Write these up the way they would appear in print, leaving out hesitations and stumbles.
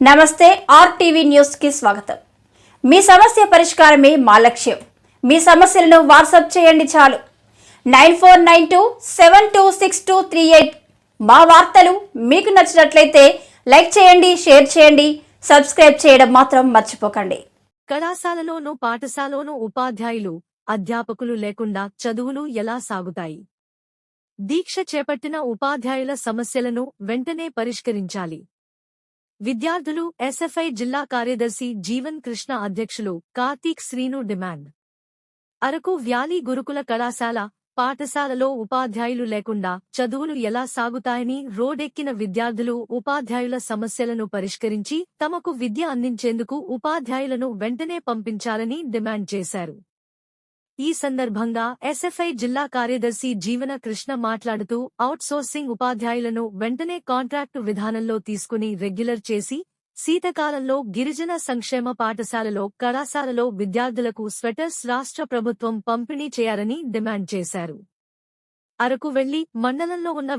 నమస్తే RTV news కి స్వాగతం। మీ సమస్య పరిష్కారమే మా లక్ష్యం। మీ సమస్యలను వాట్సాప్ చేయండి చాలు 9492726238। మా వార్తలు మీకు నచ్చినట్లయితే లైక్ చేయండి, షేర్ చేయండి, సబ్స్క్రైబ్ చేయడం మాత్రం మర్చిపోకండి। కళాశాలలోనూ పాఠశాలలోనూ ఉపాధ్యాయులు, అధ్యాపకులు లేకుండా చదువులు ఎలా సాగుతాయి? దీక్ష చేపట్టిన ఉపాధ్యాయుల సమస్యలను వెంటనే పరిష్కరించాలి। విద్యార్థులు ఎస్ఎఫ్ఐ జిల్లా కార్యదర్శి జీవన్ కృష్ణ అధ్యక్షులు కార్తీక్ శ్రీను డిమాండ్। అరకు వ్యాలీ గురుకుల కళాశాల, పాఠశాలలో ఉపాధ్యాయులు లేకుండా చదువులు ఎలా సాగుతాయని రోడ్డెక్కిన విద్యార్థులు ఉపాధ్యాయుల సమస్యలను పరిష్కరించి తమకు విద్య అందించేందుకు ఉపాధ్యాయులను వెంటనే పంపించాలని డిమాండ్ చేశారు। ఈ సందర్భంగా ఎస్ఎఫ్ఐ జిల్లా కార్యదర్శి జీవన కృష్ణ మాట్లాడుతూ అవుట్సోర్సింగ్ ఉపాధ్యాయులను వెంటనే కాంట్రాక్టు విధానంలో తీసుకుని రెగ్యులర్ చేసి శీతకాలంలో గిరిజన సంక్షేమ పాఠశాలలో, కళాశాలలో విద్యార్థులకు స్వెటర్స్ రాష్ట్ర ప్రభుత్వం పంపిణీ చేయాలని డిమాండ్ చేశారు। అరకు వెళ్లి మండలంలో ఉన్న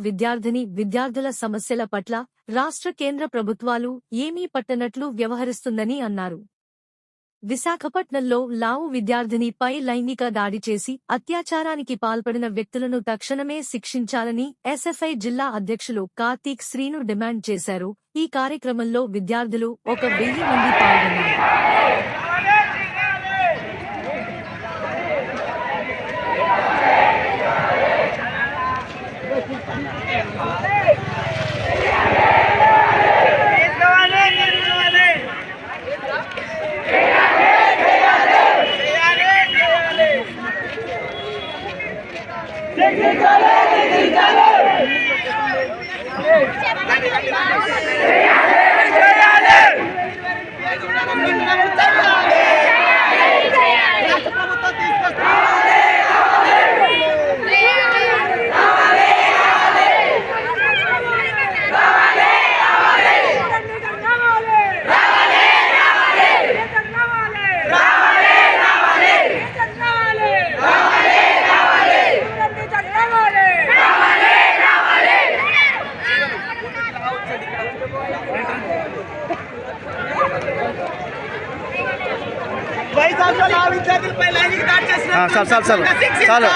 విద్యార్థుల సమస్యల పట్ల రాష్ట్ర కేంద్ర ప్రభుత్వాలు ఏమీ పట్టనట్లు వ్యవహరిస్తుందని అన్నారు। విశాఖపట్నంలో లావు విద్యార్థినిపై లైంగిక దాడి చేసి అత్యాచారానికి పాల్పడిన వ్యక్తులను తక్షణమే శిక్షించాలని ఎస్ఎఫ్ఐ జిల్లా అధ్యక్షులు కార్తీక్ శ్రీను డిమాండ్ చేశారు। ఈ కార్యక్రమంలో విద్యార్థులు 1000 మంది పాల్గొన్నారు। చాలు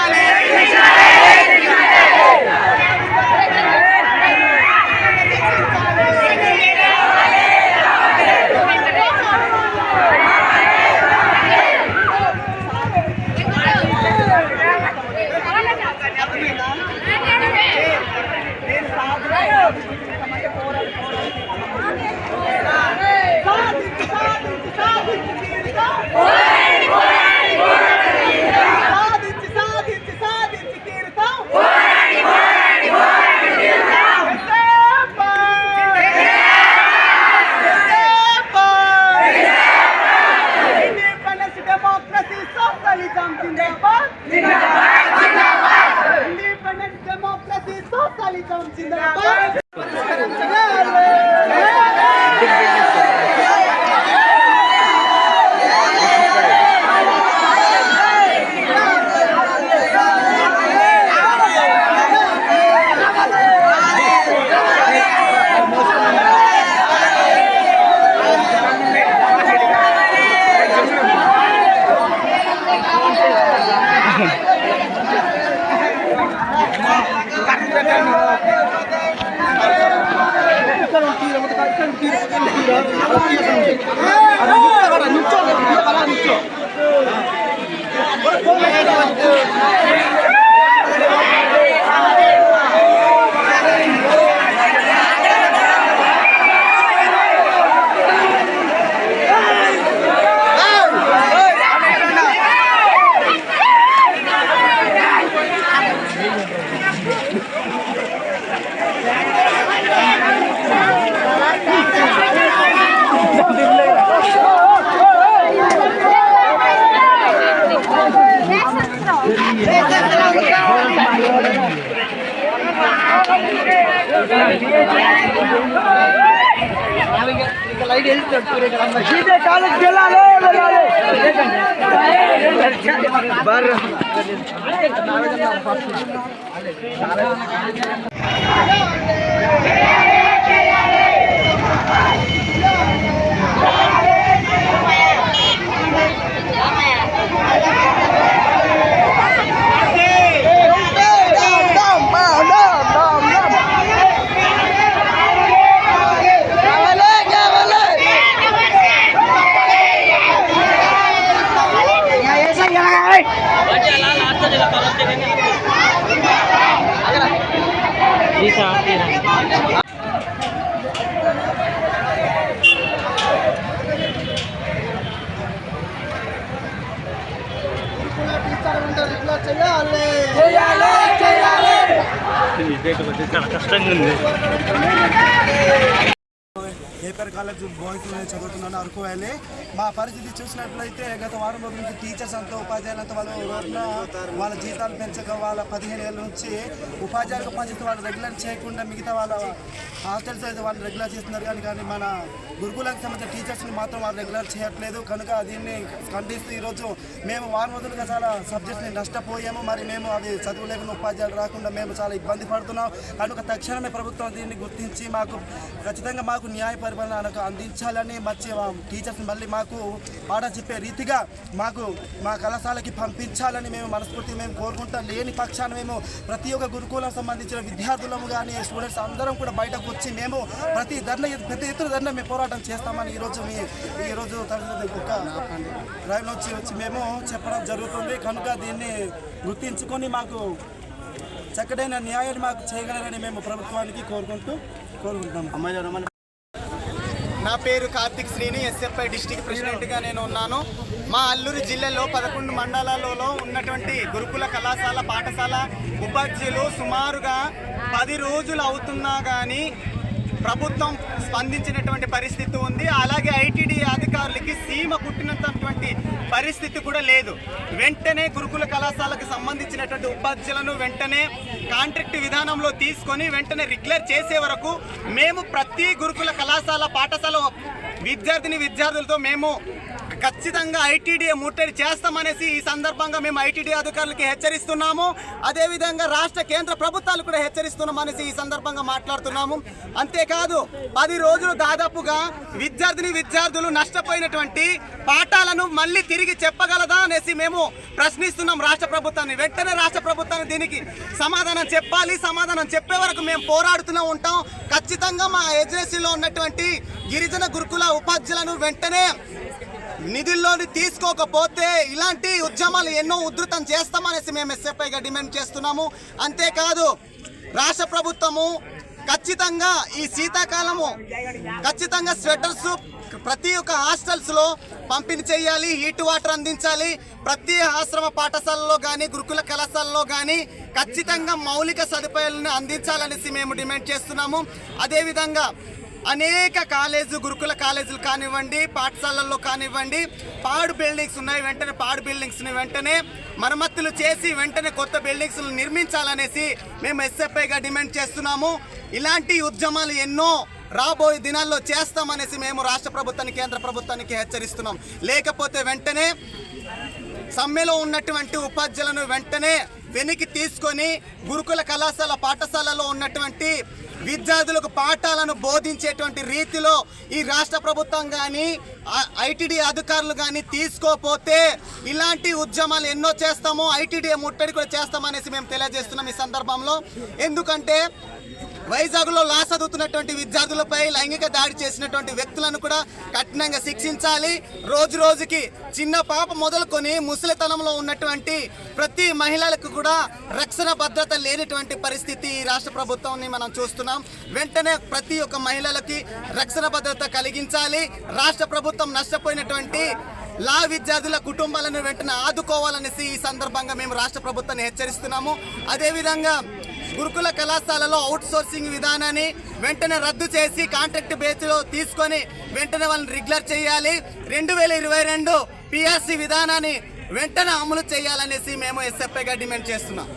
सीधे कॉलेज गेला बर చాలా కష్టంగా ఉంది. ఏపర్ కాలేజ్ బాయ్స్లో చదువుతున్నాను, అరకు వ్యాలీ. మా పరిస్థితి చూసినట్లయితే గత వారం రోజుల నుంచి టీచర్స్ అంతా ఉపాధ్యాయులంతా వాళ్ళ జీతాలు పెంచక వాళ్ళ 15 ఏళ్ళ నుంచి ఉపాధ్యాయులకు పనిచేస్తే వాళ్ళు రెగ్యులర్ చేయకుండా మిగతా వాళ్ళ హాస్టల్స్ అయితే వాళ్ళు రెగ్యులర్ చేస్తున్నారు. కానీ మన గురుకులకు సంబంధించిన టీచర్స్ని మాత్రం వాళ్ళు రెగ్యులర్ చేయట్లేదు. కనుక దీన్ని ఖండిస్తూ ఈరోజు మేము వారం రోజులుగా చాలా సబ్జెక్ట్స్ని నష్టపోయాము. మరి మేము అవి చదువులేకుండా ఉపాధ్యాయులు రాకుండా మేము చాలా ఇబ్బంది పడుతున్నాం. కనుక తక్షణమే ప్రభుత్వం దీన్ని గుర్తించి మాకు ఖచ్చితంగా మాకు న్యాయ పరిపాలనకు అందించాలని వచ్చి టీచర్స్ని మళ్ళీ మాకు పాఠం చెప్పే రీతిగా మా కళాశాలకి పంపించాలని మేము మనస్ఫూర్తిగా మేము కోరుకుంటాం. లేని పక్షాన మేము ప్రతి ఒక్క గురుకులకు సంబంధించిన విద్యార్థులము కానీ స్టూడెంట్స్ అందరం కూడా బయటకు వచ్చి మేము పెద్ద ఎత్తున ధర్నా మేము పోరాటం చేస్తామని ఈరోజు ఒక రైలు వచ్చి మేము చెప్పడం జరుగుతుంది. కనుక దీన్ని గుర్తించుకొని మాకు చక్కటైన న్యాయాన్ని మాకు చేయగలరని మేము ప్రభుత్వానికి కోరుకుంటున్నాం. నా పేరు కార్తిక్ శ్రీని, ఎస్ఎఫ్ఐ డిస్ట్రిక్ట్ ప్రెసిడెంట్గా నేను ఉన్నాను. మా అల్లూరు జిల్లాలో 11 మండలాలలో ఉన్నటువంటి గురుకుల కళాశాల పాఠశాల ఉపాధ్యాయులు సుమారుగా 10 రోజులు అవుతున్నా కానీ ప్రభుత్వం స్పందించినటువంటి పరిస్థితి ఉంది. అలాగే ఐటీడీ అధికారులకి సీమ కుట్టినటువంటి పరిస్థితి కూడా లేదు. వెంటనే గురుకుల కళాశాలకు సంబంధించినటువంటి ఉపాధ్యాయులను వెంటనే కాంట్రాక్ట్ విధానంలో తీసుకొని వెంటనే రెగ్యులర్ చేసే వరకు మేము ప్రతి గురుకుల కళాశాల పాఠశాల విద్యార్థులతో మేము ఖచ్చితంగా ఐటీడీ ముట్టడి చేస్తామనేసి ఈ సందర్భంగా మేము ఐటీడీ అధికారులకి హెచ్చరిస్తున్నాము. అదేవిధంగా రాష్ట్ర కేంద్ర ప్రభుత్వాలు కూడా హెచ్చరిస్తున్నామనేసి ఈ సందర్భంగా మాట్లాడుతున్నాము. అంతేకాదు 10 రోజులు దాదాపుగా విద్యార్థులు నష్టపోయినటువంటి పాఠాలను మళ్ళీ తిరిగి చెప్పగలదా అనేసి మేము ప్రశ్నిస్తున్నాం రాష్ట్ర ప్రభుత్వాన్ని. వెంటనే రాష్ట్ర ప్రభుత్వాన్ని దీనికి సమాధానం చెప్పాలి. సమాధానం చెప్పే వరకు మేము పోరాడుతూనే ఉంటాం. ఖచ్చితంగా మా ఏజెన్సీలో ఉన్నటువంటి గిరిజన గురుకుల ఉపాధ్యాయులను వెంటనే నిధుల్లోని తీసుకోకపోతే ఇలాంటి ఉద్యమాలు ఎన్నో ఉధృతం చేస్తామనేసి మేము ఎస్ఎఫ్ఐగా డిమాండ్ చేస్తున్నాము. అంతేకాదు రాష్ట్ర ప్రభుత్వము ఖచ్చితంగా ఈ శీతాకాలము ఖచ్చితంగా స్వెటర్స్ ప్రతి ఒక్క హాస్టల్స్లో పంపిణీ చేయాలి, హీట్ వాటర్ అందించాలి. ప్రతి ఆశ్రమ పాఠశాలలో కానీ గురుకుల కళాశాలలో కానీ ఖచ్చితంగా మౌలిక సదుపాయాలను అందించాలనేసి మేము డిమాండ్ చేస్తున్నాము. అదేవిధంగా అనేక గురుకుల కాలేజీలు కానివ్వండి, పాఠశాలల్లో కానివ్వండి, పాడు బిల్డింగ్స్ ఉన్నాయి. వెంటనే పాడు బిల్డింగ్స్ని వెంటనే మరమ్మతులు చేసి వెంటనే కొత్త బిల్డింగ్స్ను నిర్మించాలనేసి మేము ఎస్ఎఫ్ఐగా డిమాండ్ చేస్తున్నాము. ఇలాంటి ఉద్యమాలు ఎన్నో రాబోయే దినాల్లో చేస్తామనేసి మేము రాష్ట్ర ప్రభుత్వానికి కేంద్ర ప్రభుత్వానికి హెచ్చరిస్తున్నాం. లేకపోతే వెంటనే సమ్మెలో ఉన్నటువంటి ఉపాధ్యాయులను వెంటనే వెనక్కి తీసుకొని గురుకుల కళాశాల పాఠశాలలో ఉన్నటువంటి విద్యార్థులకు పాఠాలను బోధించేటువంటి రీతిలో ఈ రాష్ట్ర ప్రభుత్వం కానీ ఐటీడీ అధికారులు కానీ తీసుకోపోతే ఇలాంటి ఉద్యమాలు ఎన్నో చేస్తాము, ఐటీడీ ముట్టడి కూడా చేస్తామనేసి మేము తెలియజేస్తున్నాం ఈ సందర్భంలో. ఎందుకంటే వైజాగ్లో లా చదువుతున్నటువంటి విద్యార్థులపై లైంగిక దాడి చేసినటువంటి వ్యక్తులను కూడా కఠినంగా శిక్షించాలి. రోజుకి చిన్న పాప మొదలుకొని ముసలితనంలో ఉన్నటువంటి ప్రతి మహిళలకు కూడా రక్షణ భద్రత లేనటువంటి పరిస్థితి ఈ రాష్ట్ర ప్రభుత్వాన్ని మనం చూస్తున్నాం. వెంటనే ప్రతి ఒక్క మహిళలకి రక్షణ భద్రత కలిగించాలి. రాష్ట్ర ప్రభుత్వం నష్టపోయినటువంటి లా విద్యార్థుల కుటుంబాలను వెంటనే ఆదుకోవాలనేసి ఈ సందర్భంగా మేము రాష్ట్ర ప్రభుత్వాన్ని హెచ్చరిస్తున్నాము. అదేవిధంగా గురుకుల కళాశాలలో అవుట్ సోర్సింగ్ విధానాన్ని వెంటనే రద్దు చేసి కాంట్రాక్ట్ బేస్లో తీసుకొని వెంటనే వాళ్ళని రెగ్యులర్ చేయాలి. 2022 పిఆర్సీ విధానాన్ని వెంటనే అమలు చేయాలనేసి మేము ఎస్ఎఫ్ఐగా డిమాండ్ చేస్తున్నాం.